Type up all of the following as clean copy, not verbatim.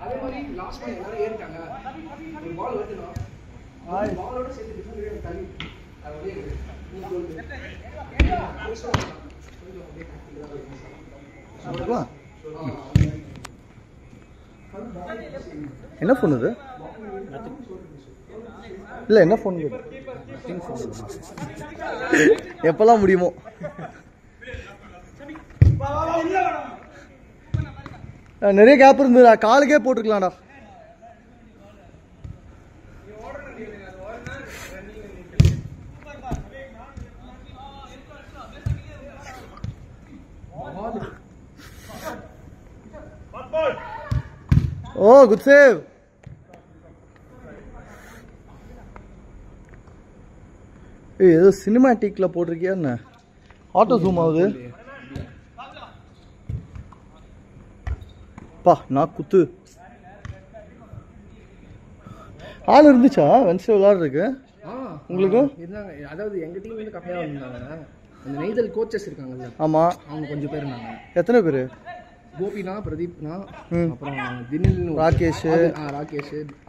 அதே மாதிரி last time எல்லாரும் ஏறிட்டாங்க. ஒரு பால் வருதுன்னா பாலோட சேர்த்து டிஃபரெண்ட் தள்ளி அது என்ன ஃபோன் இது? இல்லை என்ன ஃபோன் எப்பெல்லாம் முடியுமோ. நிறைய கேப் இருந்ததுடா, காலுக்கே போட்டுருக்கலாம்டா. ஓ குட் சேவ். ஏதோ சினிமாட்டிக்ல போட்டிருக்கியா என்ன? ஆட்டோ ஜூம் ஆகுது. பா நான் குத்து. ஆள் இருந்துச்சா வென்ஸ்டே விளையாடுறதுக்கு உங்களுக்கு? இருந்தாங்க. அதாவது எங்க டீம் வந்து கம்மியா இருந்தாங்க. அந்த நெய்தல் கோச்சஸ் இருக்காங்கல்ல. ஆமா, அவங்க கொஞ்சம் பேர் இருந்தாங்க. எத்தனை பேர்? கோபினா, பிரதீப்னா, அப்புறம் தினில், ராகேஷ்,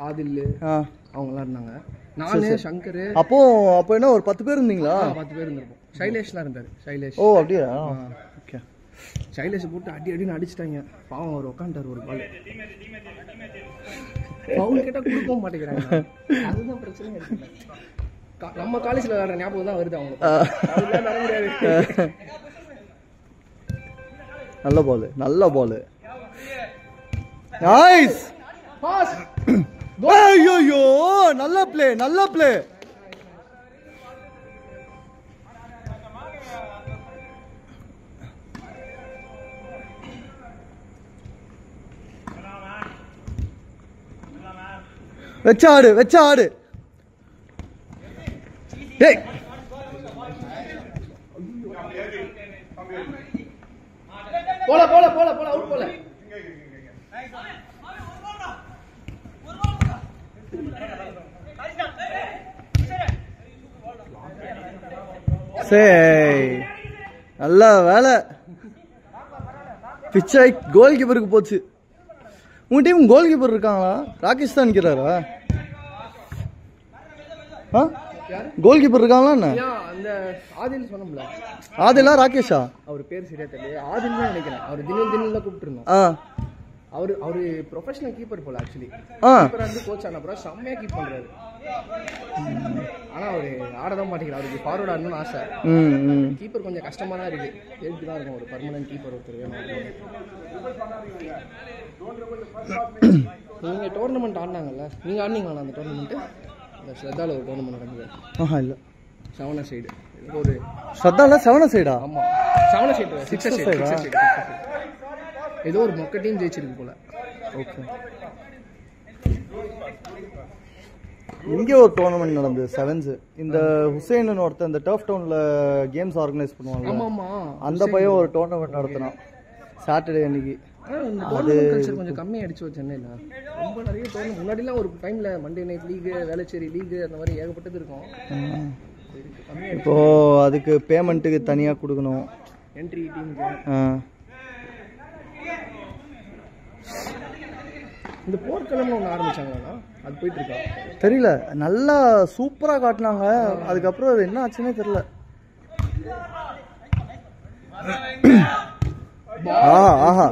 ஆதில், அவங்கலாம் இருந்தாங்க. நானு, சங்கர். அப்போ என்ன ஒரு 10 பேர் இருந்தீங்களா? 10 பேர் இருந்திருப்போம். சைலேஷ்லாம் இருந்தாரு. சைலேஷ். ஓ அப்படியா? ஓகே. சைலேஷ் போட்டு அடின்னு அடிச்சிட்டாங்க. பாவம் அவர் உட்காந்துட்டார் ஒரு பால். பவுல் கேட்டா கொடுக்கவும் மாட்டேங்கிறாங்க. அதுதான் பிரச்சனை. நம்ம காலேஜ்ல விளையாடுற ஞாபகம் தான் வருது அவங்க. தர முடியாது. நல்ல பால், நல்ல பால். Nice pass. ஐயோ நல்ல ப்ளே, நல்ல ப்ளே. வெச்சாடு, வெச்சாடு. டேய் போல போல போல போல அவுட் போல. சரி, நல்ல வேலை. பிச்சாய் கோல் கீப்பருக்கு போச்சு. உங்க டீம் கோல் கீப்பர் இருக்காங்களா? ராகேஷ் தான் நிற்கிறாரா? கோல் கீப்பர் இருக்காங்களா என்ன? அந்த ஆதில் சொன்னோம்ல. ஆதிலா ராகேஷா? அவர் பேர் சரியா தெரியல. ஆதில் தான் நினைக்கிறேன். அவர் தினில் கூப்பிட்டு இருந்தோம். அவரு ப்ரொஃபஷனல் கீப்பர் போல. ஆக்சுவலி கீப்பர் வந்து கோச் ஆன அப்புறம் செம்மையா கீப் பண்றாரு. ஆனா அவரு ஆடதான் மாட்டேங்கிறார். அவருக்கு ஃபார்வர்ட் ஆடணும்னு ஆசை. கீப்பர் கொஞ்சம் கஷ்டமா தான் இருக்கு. எழுதி தான் இருக்கும் ஒரு பர்மனன்ட் கீப்பர் ஒருத்தர் வேணும். நீங்க டோர்னமெண்ட் ஆடினாங்கல்ல, நீங்க ஆடினீங்களா அந்த டோர்னமெண்ட்? ஸ்ரத்தால ஒரு டோர்னமெண்ட் நடந்தது. இல்ல, செவன சைடு. ஒரு ஸ்ரத்தால செவன சைடா? ஆமா, செவன சைடு, சிக்ஸர் சைடு. ஏதோ ஒரு மொக்க டீம் ஜெயிச்சிருக்கு போல. ஓகே. இங்கே ஒரு டோர்னமெண்ட் நடந்தது, செவன்ஸ். இந்த ஹுசைன் ஒருத்தர் இந்த டர்ஃப் டவுன்ல கேம்ஸ் ஆர்கனைஸ் பண்ணுவாங்க. ஆமா, அந்த பையன் ஒரு டோர்னமெண்ட் நடத்தினான் சாட்டர்டே அன்னைக்கு. அது கொஞ்சம் கம்மி ஆயிடுச்சு சென்னையில. ரொம்ப நிறைய டோர்னமெண்ட் முன்னாடிலாம் ஒரு டைம்ல Monday night league, Velachery league, அந்த மாதிரி ஏகப்பட்டது இருக்கும். இப்போ அதுக்கு பேமெண்ட்டுக்கு தனியா கொடுக்கணும். என்ட்ரி டீமுக்கு. இந்த போர்க்களம்னு ஒன்று ஆரம்பிச்சாங்களா? அது போயிட்டு இருக்கா தெரியல. நல்லா சூப்பரா காட்டினாங்க. அதுக்கப்புறம் அது என்ன ஆச்சுன்னே தெரியல. ஆஹா, ஆஹா.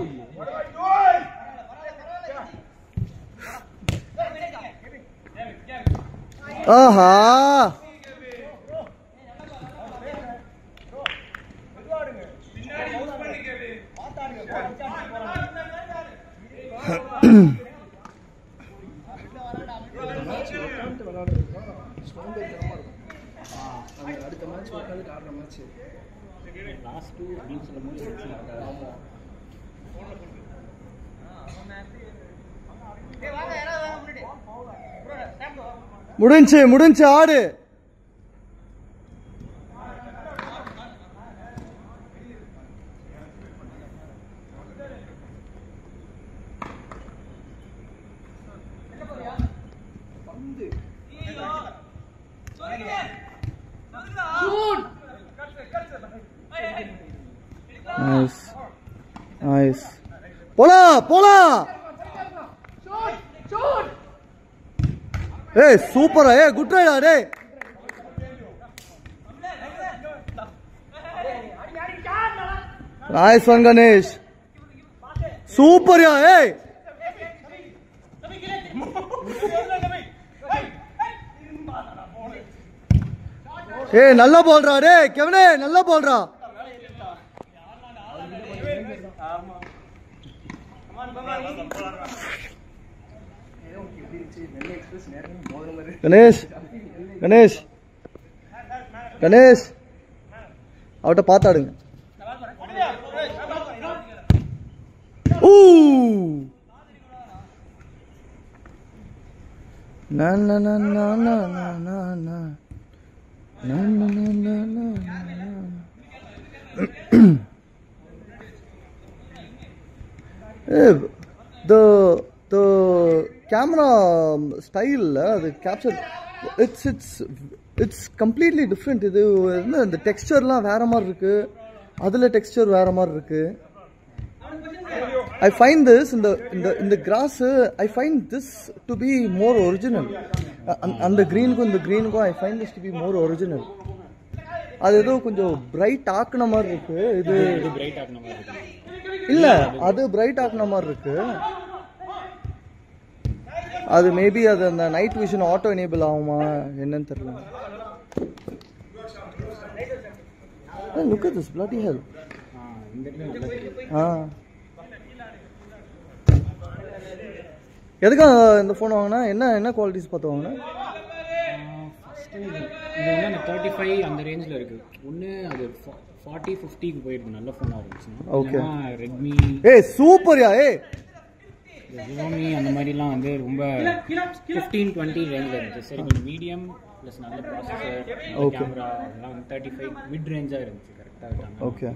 அடுத்த மேட்ச் உட்காந்து ஆடுற மேட்ச் லாஸ்ட் 2 டீம்ஸ்ல முடிஞ்சு ஆடு. Nice nice. போலாம். ஏய் சூப்பரா, ஏய் குட் ரைடா டேய். நைஸ் ஒன் கணேஷ், சூப்பர்யா. ஏய் ஏய் நல்ல பால்ரா டேய் கெவனே, நல்ல பால்ரா. கணேஷ் கணேஷ் கணேஷ் அவட்ட பார்த்தாடுங்க. The camera style, the capture, it's completely different. இது இந்த டெக்ஸ்சர்லாம் வேற மாதிரி இருக்கு, அதுல டெக்ஸ்சர் வேற மாதிரி இருக்கு. I find this in the grass, I find this to be more original. And the green ko I find this to be more original. அது ஏதோ கொஞ்சம் பிரைட் ஆக்குன மாதிரி இருக்கு. இது பிரைட் ஆக்குன மாதிரி இருக்கு. இல்ல அது பிரைட் ஆக்குன மாதிரி இருக்கு. அது மேபி அது அந்த நைட் விஷன் ஆட்டோ எனேபிள் ஆகுமா என்னன்னு தெரியல. Look at this bloody hell. எதுக்கு இந்த ஃபோன் வாங்கினா என்ன குவாலிட்டிஸ் பார்த்து வாங்கினா? இது வந்து 35 அந்த ரேஞ்சில் இருக்கு. ஒன்று அது 40-50க்கு போயிருக்கு, நல்ல ஃபோனாக இருந்துச்சுன்னா. ஓகே. ரெட்மி சூப்பர்யா. ஷியோமி அந்த மாதிரிலாம் வந்து ரொம்ப 15-20 ரேஞ்சில் இருந்துச்சு. சரி கொஞ்சம் மீடியம் ப்ளஸ் நல்ல ப்ராசஸர், கேமரா அதெல்லாம் வந்து 35 மிட் ரேஞ்சாக இருந்துச்சு. கரெக்டாக இருக்காங்க. ஓகே.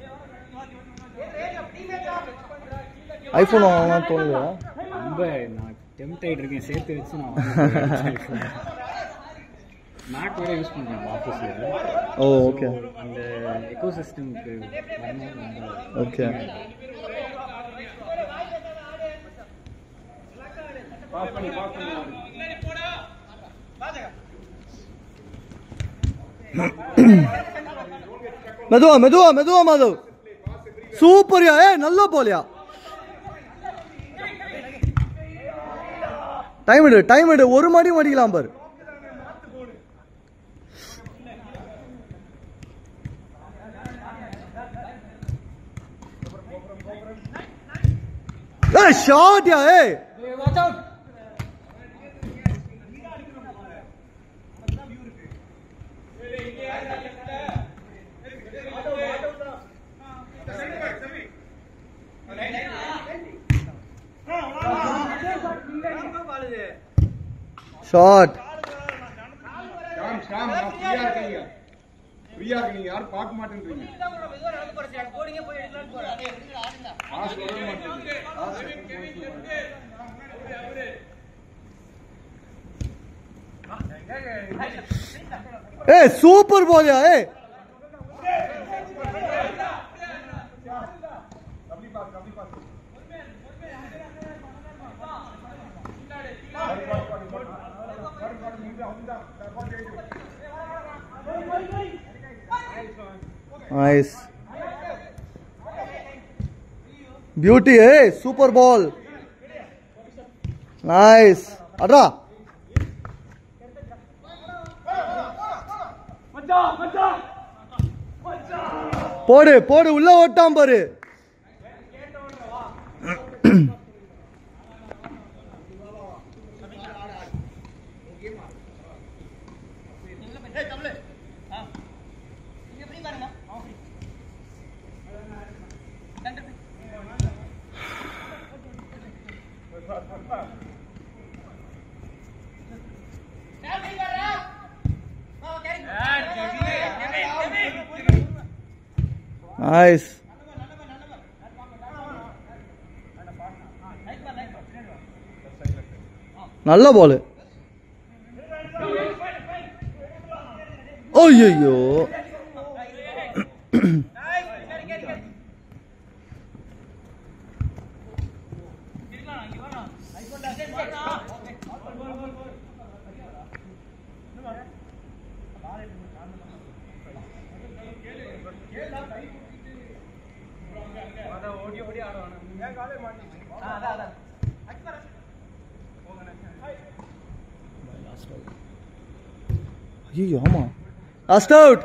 ஐஃபோன் வாங்கலாம் தோணுதா? ரொம்ப நான் டெம்ப்ட் ஆகிட்டு இருக்கேன், சேர்த்து வச்சு நான் மேக் வேற யூஸ் பண்ணுறேன் ஆஃபீஸில். ஓகே. அந்த எக்கோ சிஸ்டம்க்கு வரணும். ஓகே. மெதுவா மாதவ், சூப்பர்யா. நல்லா போலியா. டைம் எடு ஒரு மணி மடிக்கலாம் பாரு. ஷாட் யா. Watch out. ஷாட். ஃப்ரீயா இருக்கீங்க, யாரும் பார்க்க மாட்டேன்றீங்க. சூப்பர் போலியா. Nice. Beauty, super ball. Nice. Adra. போடு உள்ள ஓட்டாம் பாரு. Nice. நல்ல பால். ஐயோ ஐயோ ஆமா லாஸ்ட் அவுட்.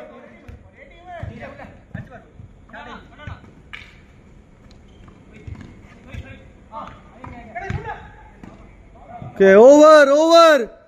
Okay, over.